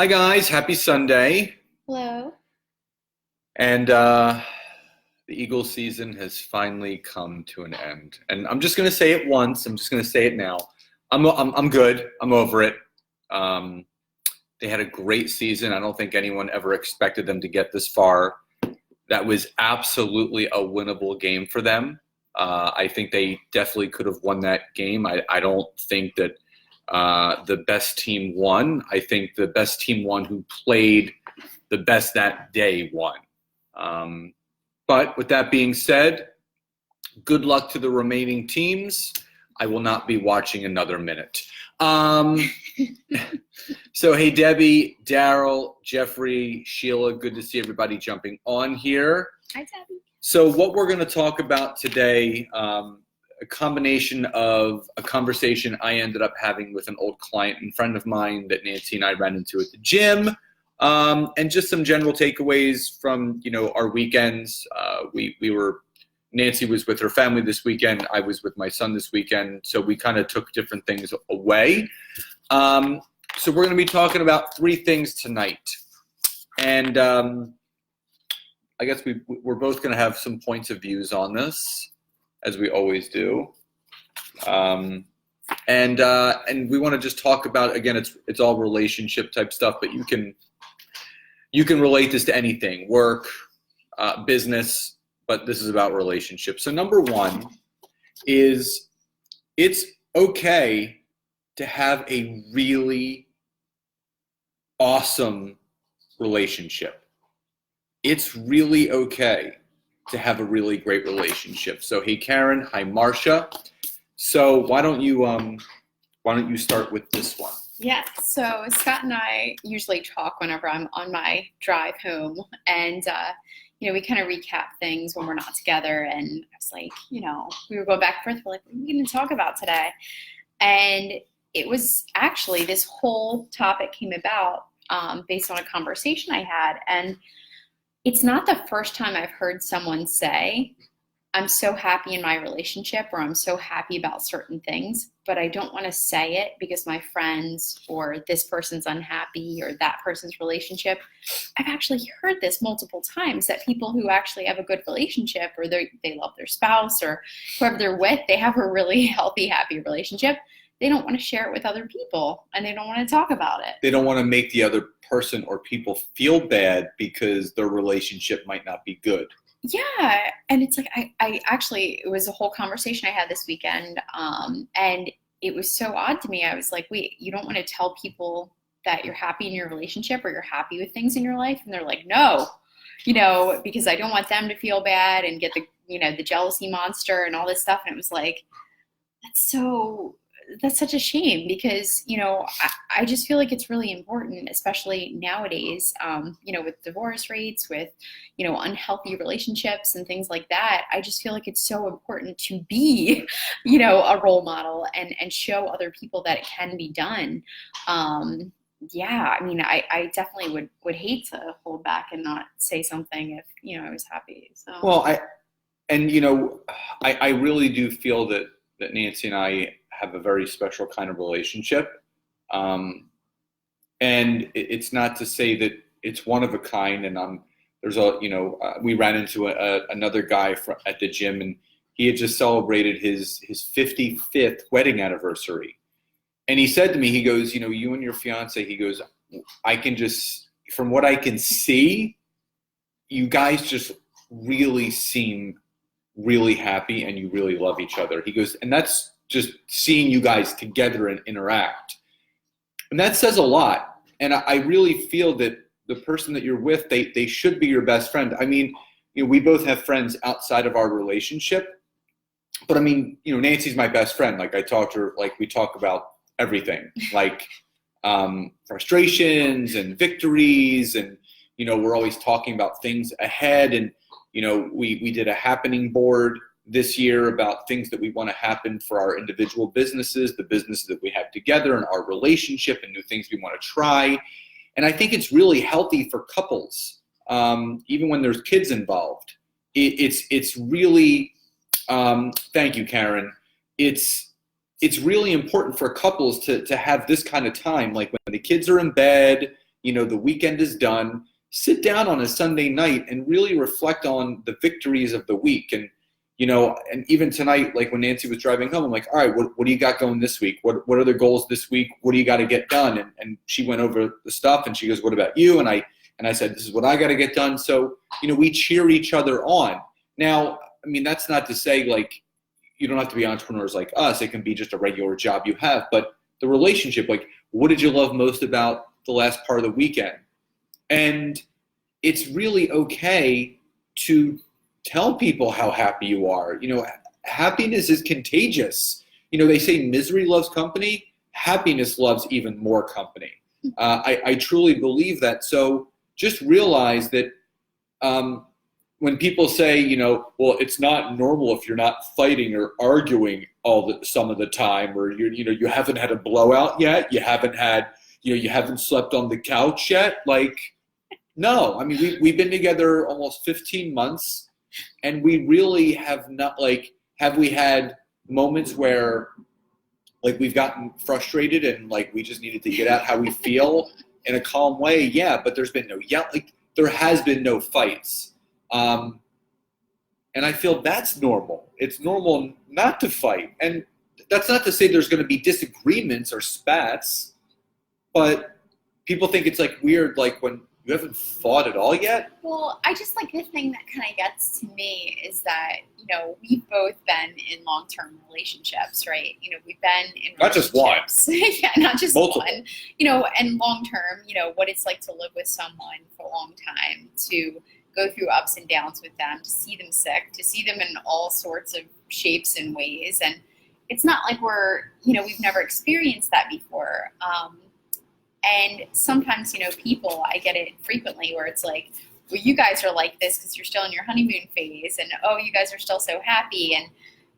Hi guys, happy Sunday. Hello. And the Eagles season has finally come to an end. And I'm just going to say it once. I'm just going to say it now. I'm good. I'm over it. Um, they had a great season. I don't think anyone ever expected them to get this far. That was absolutely a winnable game for them. I think they definitely could have won that game. I don't think that the best team won. I think the best team won who played the best that day won. But with that being said, good luck to the remaining teams. I will not be watching another minute. So, hey, Debbie, Daryl, Jeffrey, Sheila, good to see everybody jumping on here. Hi, Debbie. So what we're going to talk about today, a combination of a conversation I ended up having with an old client and friend of mine that Nancy and I ran into at the gym, and just some general takeaways from, our weekends. Nancy was with her family this weekend. I was with my son this weekend. So we kind of took different things away. So we're going to be talking about three things tonight. And I guess we're both going to have some points of views on this, as we always do. And we want to just talk about, again, it's all relationship type stuff, but you can relate this to anything, work, business, but this is about relationships. So number one is it's okay to have a really awesome relationship. It's really okay to have a really great relationship. So hey, Karen, hi, Marcia. So why don't you start with this one? Yeah, so Scott and I usually talk whenever I'm on my drive home, and we kind of recap things when we're not together. And I was like, we were going back and forth. We're like, what are we going to talk about today? And it was actually this whole topic came about based on a conversation I had, and it's not the first time I've heard someone say, I'm so happy in my relationship, or I'm so happy about certain things, but I don't want to say it because my friends or this person's unhappy or that person's relationship. I've actually heard this multiple times, that people who actually have a good relationship, or they love their spouse or whoever they're with, they have a really healthy, happy relationship. They don't want to share it with other people, and they don't want to talk about it. They don't want to make the other person or people feel bad because their relationship might not be good. Yeah, and it's like I actually, it was a whole conversation I had this weekend, and it was so odd to me. I was like, wait, you don't want to tell people that you're happy in your relationship or you're happy with things in your life? And they're like, no, because I don't want them to feel bad and get the jealousy monster and all this stuff. And it was like, that's such a shame, because I just feel like it's really important, especially nowadays, with divorce rates, with unhealthy relationships and things like that. I just feel like it's so important to be a role model and show other people that it can be done. I definitely would hate to hold back and not say something if I was happy. So I really do feel that Nancy and I have a very special kind of relationship. And it's not to say that it's one of a kind. And we ran into another guy at the gym, and he had just celebrated his 55th wedding anniversary. And he said to me, he goes, you and your fiance, he goes, I can just, from what I can see, you guys just really seem really happy and you really love each other. He goes, and that's just seeing you guys together and interact. And that says a lot. And I really feel that the person that you're with, they should be your best friend. I mean, we both have friends outside of our relationship, but I mean, Nancy's my best friend. Like, I talk to her, like, we talk about everything, like frustrations and victories. And, we're always talking about things ahead. And, we did a happening board this year about things that we want to happen for our individual businesses, the businesses that we have together, and our relationship, and new things we want to try. And I think it's really healthy for couples, even when there's kids involved. It's really, thank you, Karen. It's really important for couples to have this kind of time, like when the kids are in bed the weekend is done. Sit down on a Sunday night and really reflect on the victories of the week. And even tonight, like when Nancy was driving home, I'm like, all right, what do you got going this week? What are the goals this week? What do you got to get done? And she went over the stuff and she goes, what about you? And I said, this is what I got to get done. So, we cheer each other on. Now, I mean, that's not to say like, you don't have to be entrepreneurs like us. It can be just a regular job you have, but the relationship, like, what did you love most about the last part of the weekend? And it's really okay to tell people how happy you are. Happiness is contagious. They say misery loves company. Happiness loves even more company. I truly believe that. So just realize that when people say, well, it's not normal if you're not fighting or arguing some of the time, or you haven't had a blowout yet, you haven't had, you haven't slept on the couch yet. Like, no, I mean, we've been together almost 15 months. And we really have not, like, have we had moments where, like, we've gotten frustrated and, like, we just needed to get out how we feel in a calm way? Yeah, but there's been there has been no fights. And I feel that's normal. It's normal not to fight. And that's not to say there's going to be disagreements or spats, but people think it's, like, weird, like, when you haven't fought at all yet? Well, I just like the thing that kind of gets to me is that, we've both been in long-term relationships, right? We've been in not just one. Yeah, not just multiple. One. And long-term, what it's like to live with someone for a long time, to go through ups and downs with them, to see them sick, to see them in all sorts of shapes and ways. And it's not like we've never experienced that before. And sometimes, people, I get it frequently where it's like, well, you guys are like this because you're still in your honeymoon phase, and oh, you guys are still so happy. And,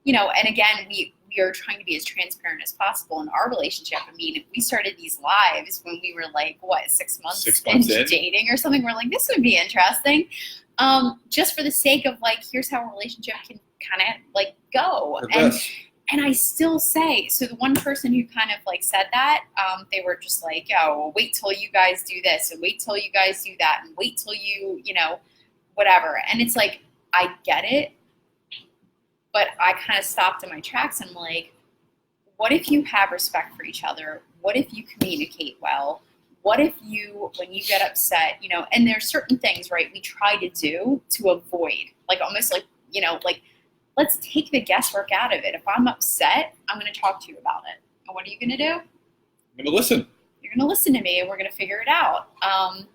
and again, we are trying to be as transparent as possible in our relationship. I mean, we started these lives when we were like, 6 months into dating or something. We're like, this would be interesting. Just for the sake of like, here's how a relationship can kind of like go. And I still say, so the one person who kind of like said that, they were just like, well, wait till you guys do this, and wait till you guys do that, and wait till you, whatever. And it's like, I get it, but I kind of stopped in my tracks and I'm like, what if you have respect for each other? What if you communicate well? What if when you get upset, and there's certain things, right, we try to do to avoid, like almost like, let's take the guesswork out of it. If I'm upset, I'm going to talk to you about it. And what are you going to do? I'm going to listen. You're going to listen to me, and we're going to figure it out. I'm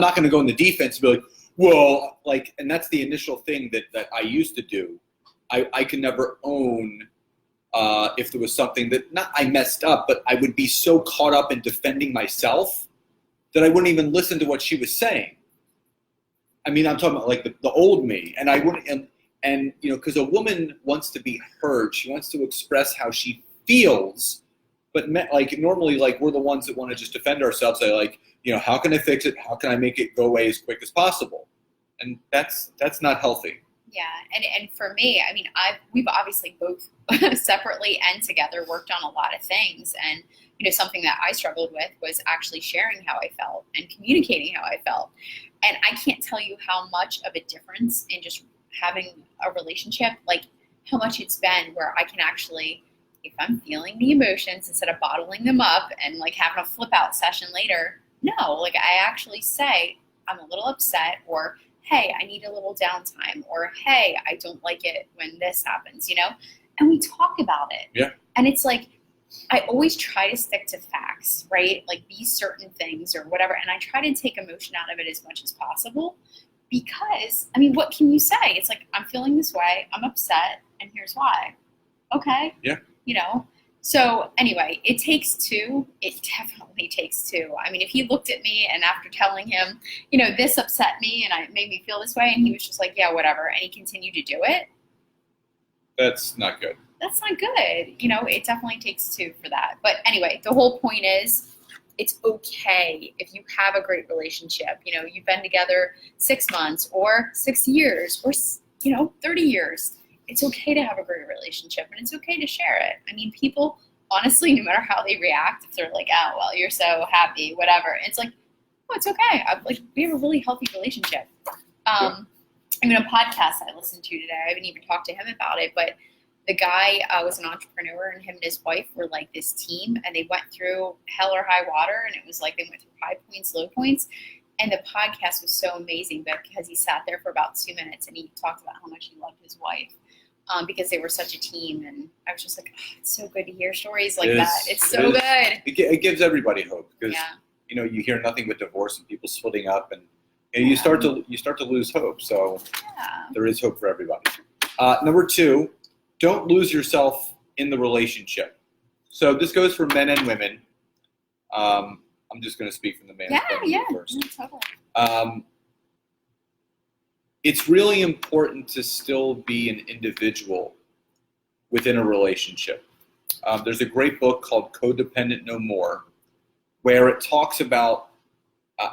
not going to go in the defense and be like, well, like, and that's the initial thing that I used to do. I could never own if there was something that, not I messed up, but I would be so caught up in defending myself that I wouldn't even listen to what she was saying. I mean, I'm talking about like the old me, and I wouldn't. And because a woman wants to be heard, she wants to express how she feels, but like normally, like we're the ones that want to just defend ourselves. Say like, how can I fix it? How can I make it go away as quick as possible? And that's not healthy. Yeah, and for me, I mean, we've obviously both separately and together worked on a lot of things, and something that I struggled with was actually sharing how I felt and communicating how I felt. And I can't tell you how much of a difference in just having a relationship, like how much it's been where I can actually, if I'm feeling the emotions, instead of bottling them up and like having a flip out session later, no, like I actually say, I'm a little upset, or hey, I need a little downtime, or hey, I don't like it when this happens, and we talk about it. Yeah. And it's like, I always try to stick to facts, right? Like these certain things or whatever. And I try to take emotion out of it as much as possible. Because, I mean, what can you say? It's like, I'm feeling this way, I'm upset, and here's why. Okay. Yeah. So anyway, it takes two. It definitely takes two. I mean, if he looked at me and after telling him, this upset me and it made me feel this way, and he was just like, yeah, whatever, and he continued to do it. That's not good. That's not good. It definitely takes two for that. But anyway, the whole point is, it's okay if you have a great relationship. You've been together 6 months or 6 years or, 30 years. It's okay to have a great relationship, and it's okay to share it. I mean, people honestly, no matter how they react, if they're like, oh, well, you're so happy, whatever, it's like, oh, it's okay. We have a really healthy relationship. I mean, a podcast I listened to today, I haven't even talked to him about it, but the guy was an entrepreneur, and him and his wife were like this team, and they went through hell or high water, and it was like they went through high points, low points. And the podcast was so amazing because he sat there for about 2 minutes and he talked about how much he loved his wife because they were such a team. And I was just like, oh, it's so good to hear stories like that. It's so good. It gives everybody hope because, you know, you hear nothing but divorce and people splitting up and you start to lose hope. So there is hope for everybody. Number 2, don't lose yourself in the relationship. So this goes for men and women. I'm just going to speak from the man's point of view first. It's really important to still be an individual within a relationship. There's a great book called Codependent No More, where it talks about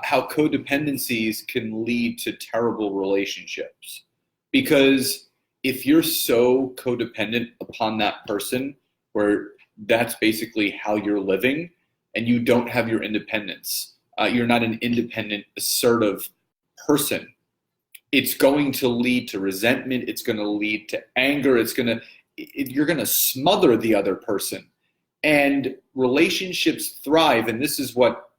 how codependencies can lead to terrible relationships. Because if you're so codependent upon that person, where that's basically how you're living, and you don't have your independence, you're not an independent, assertive person, it's going to lead to resentment. It's going to lead to anger. You're going to smother the other person. And relationships thrive. And this is what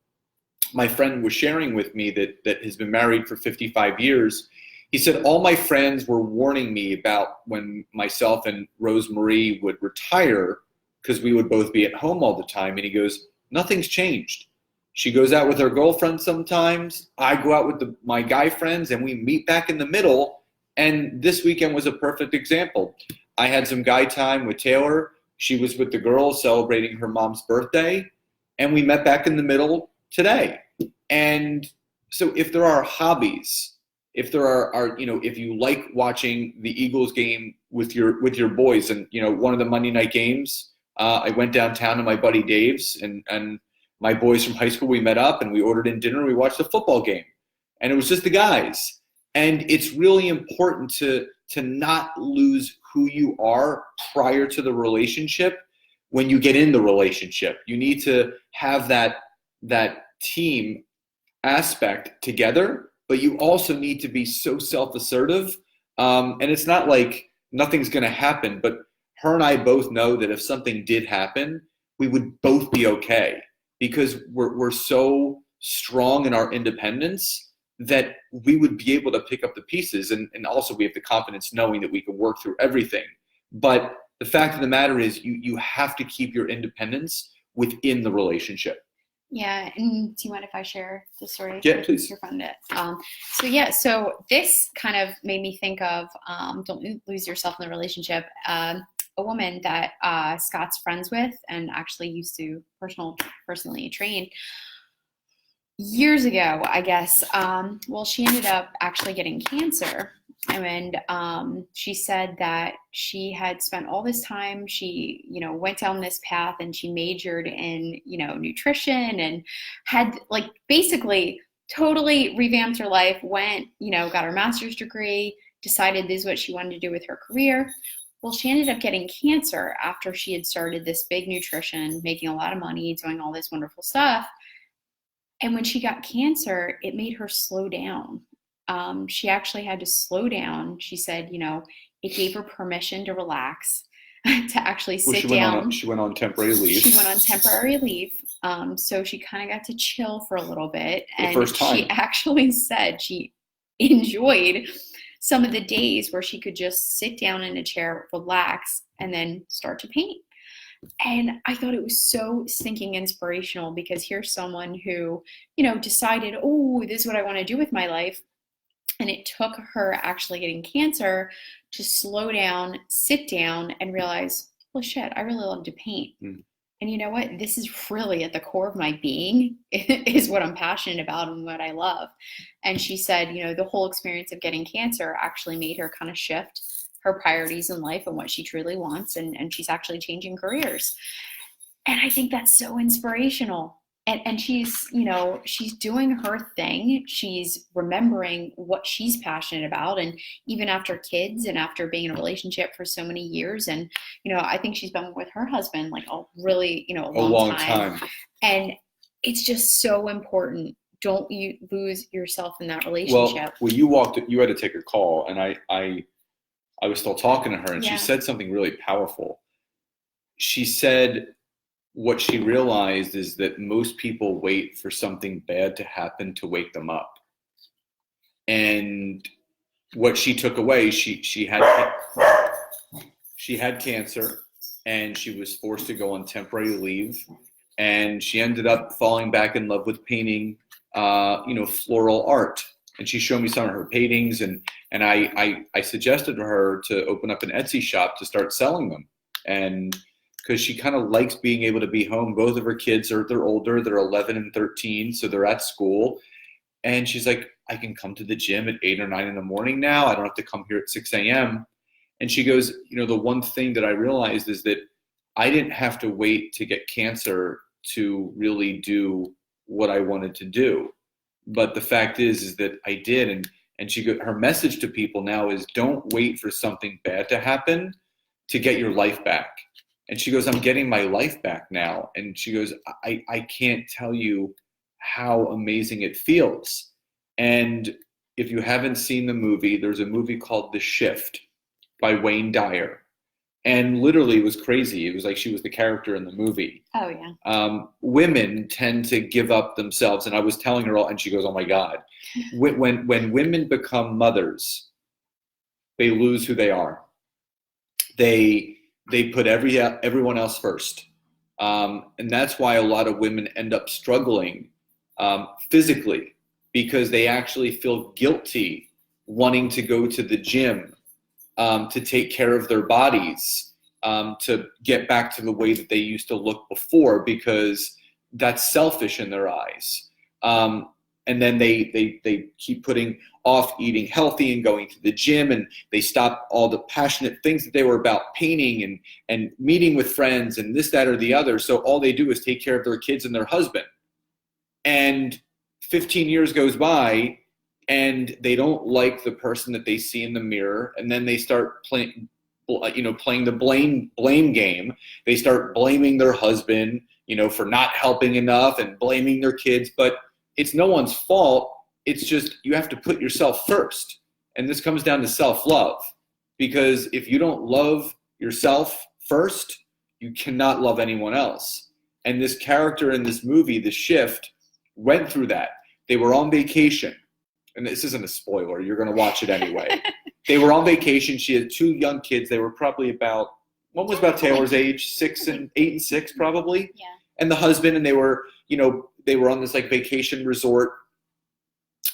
my friend was sharing with me that has been married for 55 years. He said, all my friends were warning me about when myself and Rosemarie would retire because we would both be at home all the time. And he goes, nothing's changed. She goes out with her girlfriend sometimes. I go out with my guy friends and we meet back in the middle. And this weekend was a perfect example. I had some guy time with Taylor. She was with the girls celebrating her mom's birthday. And we met back in the middle today. And so if there are hobbies, if there are if you like watching the Eagles game with your boys, and one of the Monday night games, I went downtown to my buddy Dave's and my boys from high school, we met up and we ordered in dinner and we watched the football game. And it was just the guys. And it's really important to not lose who you are prior to the relationship when you get in the relationship. You need to have that team aspect together, but you also need to be so self-assertive. And it's not like nothing's going to happen, but her and I both know that if something did happen, we would both be okay because we're so strong in our independence that we would be able to pick up the pieces. And also we have the confidence knowing that we can work through everything. But the fact of the matter is you have to keep your independence within the relationship. Yeah, and do you mind if I share the story? Yeah, please. Your friend so this kind of made me think of don't lose yourself in the relationship. A woman that Scott's friends with and actually used to personally train years ago, I guess. Well, she ended up actually getting cancer. And she said that she had spent all this time, she, went down this path and she majored in, nutrition and had basically totally revamped her life, went, got her master's degree, decided this is what she wanted to do with her career. Well, she ended up getting cancer after she had started this big nutrition, making a lot of money, doing all this wonderful stuff. And when she got cancer, it made her slow down. She actually had to slow down. She said, it gave her permission to relax, to actually sit down. She went on temporary leave. So she kind of got to chill for a little bit. And the first time. She actually said she enjoyed some of the days where she could just sit down in a chair, relax, and then start to paint. And I thought it was so stinking inspirational because here's someone who, decided, oh, this is what I want to do with my life. And it took her actually getting cancer to slow down, sit down, and realize, well, shit, I really love to paint. And you know what? This is really at the core of my being is what I'm passionate about and what I love. And she said, the whole experience of getting cancer actually made her kind of shift her priorities in life and what she truly wants. And she's actually changing careers. And I think that's so inspirational. and she's, she's doing her thing. She's remembering what she's passionate about. And even after kids and after being in a relationship for so many years. And, I think she's been with her husband like a really, a long time. And it's just so important. Don't you lose yourself in that relationship. Well, you had to take a call, and I was still talking to her, and she said something really powerful. She said, what she realized is that most people wait for something bad to happen to wake them up. And what she took away, she had cancer, and she was forced to go on temporary leave, and she ended up falling back in love with painting, floral art. And she showed me some of her paintings, and I suggested to her to open up an Etsy shop to start selling them. And because she kind of likes being able to be home. Both of her kids they're older, they're 11 and 13, so they're at school. And she's like, I can come to the gym at 8 or 9 in the morning now. I don't have to come here at 6 a.m. And she goes, the one thing that I realized is that I didn't have to wait to get cancer to really do what I wanted to do. But the fact is that I did. And her message to people now is, don't wait for something bad to happen to get your life back. And she goes, I'm getting my life back now. And she goes, I can't tell you how amazing it feels. And if you haven't seen the movie, there's a movie called The Shift by Wayne Dyer. And literally it was crazy. It was like she was the character in the movie. Oh, yeah. Women tend to give up themselves. And I was telling her all, and she goes, oh my God. When women become mothers, they lose who they are. They put everyone else first. And that's why a lot of women end up struggling physically, because they actually feel guilty wanting to go to the gym, to take care of their bodies, to get back to the way that they used to look before, because that's selfish in their eyes. And then they keep putting off eating healthy and going to the gym, and they stop all the passionate things that they were about, painting and meeting with friends and this, that, or the other. So all they do is take care of their kids and their husband. And 15 years goes by, and they don't like the person that they see in the mirror. And then they start playing the blame game. They start blaming their husband, for not helping enough, and blaming their kids. But it's no one's fault. It's just you have to put yourself first. And this comes down to self-love. Because if you don't love yourself first, you cannot love anyone else. And this character in this movie, The Shift, went through that. They were on vacation. And this isn't a spoiler. You're going to watch it anyway. They were on vacation. She had 2 young kids. They were probably one was about Taylor's age, 8 and 6 probably. Yeah. And the husband, and they were on this like vacation resort.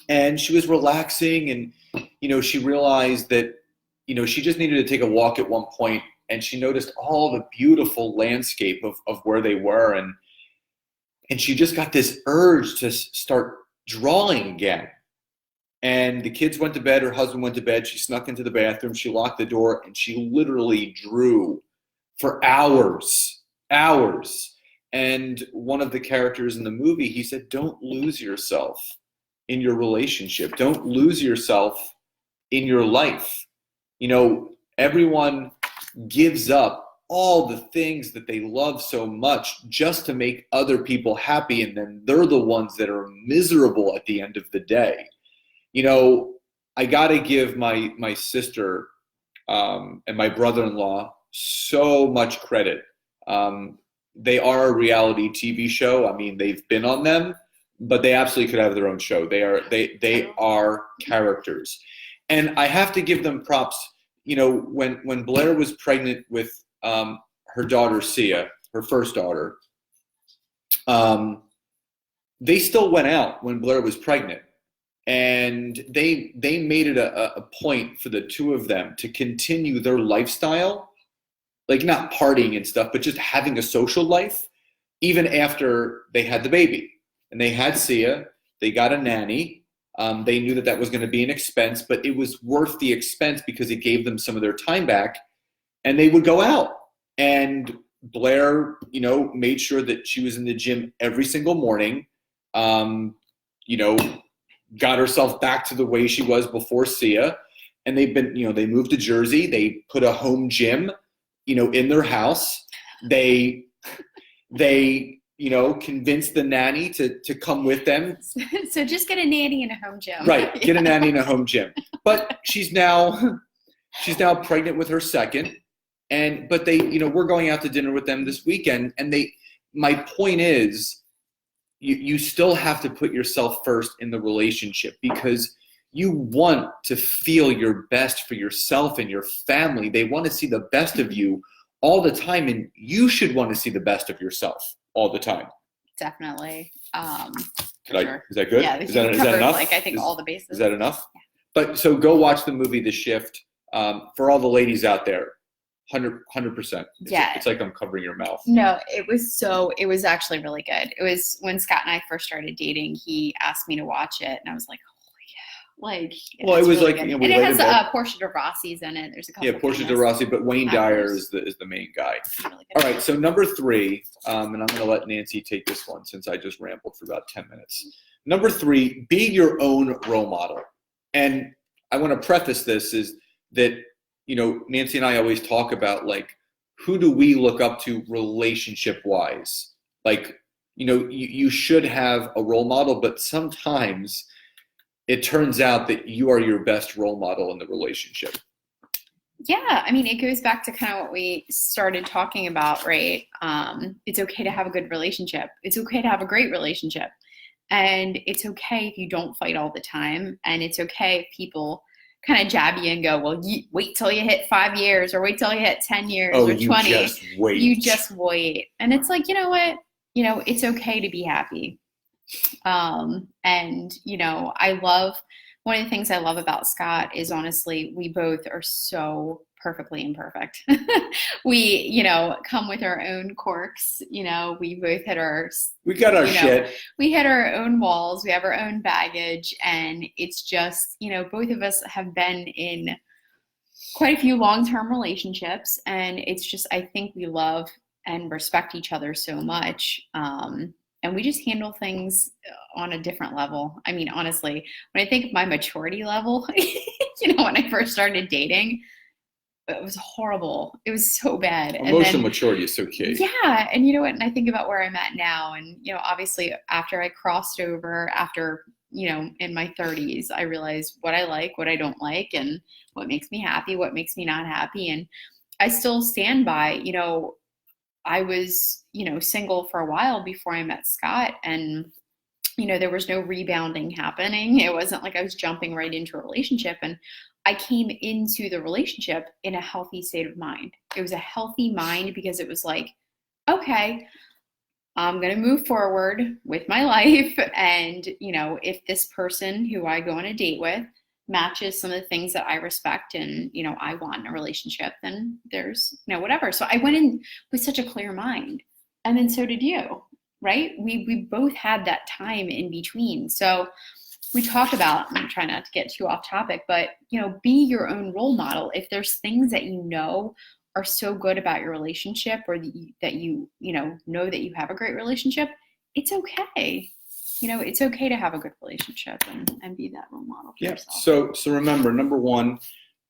And she was relaxing, and, she realized that, she just needed to take a walk at one point, and she noticed all the beautiful landscape of where they were. And she just got this urge to start drawing again. And the kids went to bed, her husband went to bed, she snuck into the bathroom, she locked the door, and she literally drew for hours. And one of the characters in the movie, he said, don't lose yourself in your relationship. Don't lose yourself in your life. Everyone gives up all the things that they love so much just to make other people happy, and then they're the ones that are miserable at the end of the day. I got to give my sister and my brother-in-law so much credit. They are a reality TV show. I mean, they've been on them, but they absolutely could have their own show. They are characters. And I have to give them props. When Blair was pregnant with her daughter, Sia, her first daughter, they still went out when Blair was pregnant. And they made it a point for the 2 of them to continue their lifestyle, like not partying and stuff, but just having a social life, even after they had the baby. And they had Sia, they got a nanny. They knew that was going to be an expense, but it was worth the expense because it gave them some of their time back. And they would go out. And Blair, made sure that she was in the gym every single morning. Got herself back to the way she was before Sia. And they've been, they moved to Jersey. They put a home gym, in their house. They convinced the nanny to come with them. So just get a nanny in a home gym. Right. Get a nanny in a home gym. But she's now pregnant with her second. But we're going out to dinner with them this weekend. And my point is, you still have to put yourself first in the relationship, because you want to feel your best for yourself and your family. They want to see the best of you all the time, and you should want to see the best of yourself all the time. Definitely. Sure. Is that good? Yeah, is that enough? I think all the bases. Is that enough? Yeah. But so go watch the movie The Shift. For all the ladies out there, 100%. It's like I'm covering your mouth. No, it was actually really good. It was when Scott and I first started dating, he asked me to watch it, and I was like, it was really like, and it has Portia de Rossi's in it. There's a couple. Yeah, Portia de Rossi, but Wayne Dyer is the main guy. Really all right, so number 3, and I'm going to let Nancy take this one since I just rambled for about 10 minutes. Number 3, be your own role model. And I want to preface this is that, Nancy and I always talk about, like, who do we look up to relationship-wise? Like, you should have a role model, but sometimes it turns out that you are your best role model in the relationship. Yeah, I mean, it goes back to kind of what we started talking about, right? It's okay to have a good relationship. It's okay to have a great relationship. And it's okay if you don't fight all the time. And it's okay if people kind of jab you and go, well, wait till you hit 5 years, or wait till you hit 10 years or 20. You just wait. And it's like, you know what? It's okay to be happy. One of the things I love about Scott is, honestly, we both are so perfectly imperfect. We, come with our own quirks. We both we got our shit. We hit our own walls. We have our own baggage. And it's just, both of us have been in quite a few long-term relationships. And it's just, I think we love and respect each other so much. And we just handle things on a different level. I mean, honestly, when I think of my maturity level, when I first started dating, it was horrible. It was so bad. Emotional maturity is so key. Yeah. And you know what? And I think about where I'm at now. And, obviously after I crossed over, in my 30s, I realized what I like, what I don't like, and what makes me happy, what makes me not happy. And I still stand by, I was, single for a while before I met Scott, and, there was no rebounding happening. It wasn't like I was jumping right into a relationship, and I came into the relationship in a healthy state of mind. It was a healthy mind because it was like, okay, I'm going to move forward with my life. And, if this person who I go on a date with matches some of the things that I respect and, I want in a relationship, then there's, whatever. So I went in with such a clear mind. And then so did you, right? We both had that time in between. So we talk about, I'm trying not to get too off topic, but, be your own role model. If there's things that are so good about your relationship, or that you know that you have a great relationship, it's okay. It's okay to have a good relationship and be that role model for yourself. So remember, number 1,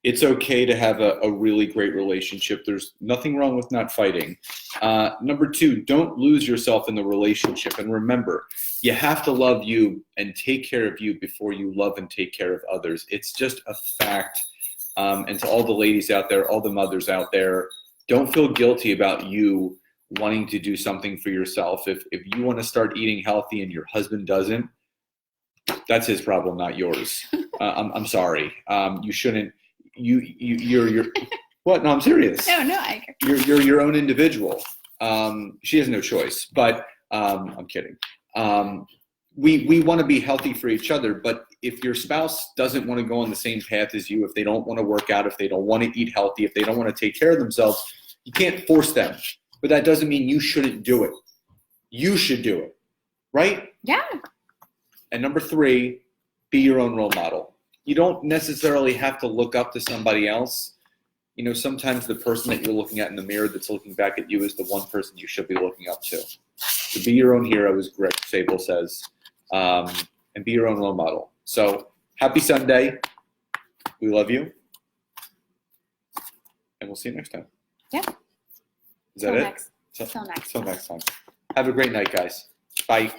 it's okay to have a really great relationship. There's nothing wrong with not fighting. Number 2, don't lose yourself in the relationship. And remember, you have to love you and take care of you before you love and take care of others. It's just a fact. And to all the ladies out there, all the mothers out there, don't feel guilty about you wanting to do something for yourself. If you want to start eating healthy and your husband doesn't, that's his problem, not yours. I'm sorry. You shouldn't. You're what? No, I'm serious. No, I agree. You're your own individual. She has no choice. But I'm kidding. We want to be healthy for each other. But if your spouse doesn't want to go on the same path as you, if they don't want to work out, if they don't want to eat healthy, if they don't want to take care of themselves, you can't force them. But that doesn't mean you shouldn't do it. You should do it, right? Yeah. And number 3, be your own role model. You don't necessarily have to look up to somebody else. sometimes the person that you're looking at in the mirror that's looking back at you is the one person you should be looking up to. So be your own hero, as Greg Sable says, and be your own role model. So happy Sunday. We love you. And we'll see you next time. Yeah. Is that it? Till next Till next time. Have a great night, guys. Bye.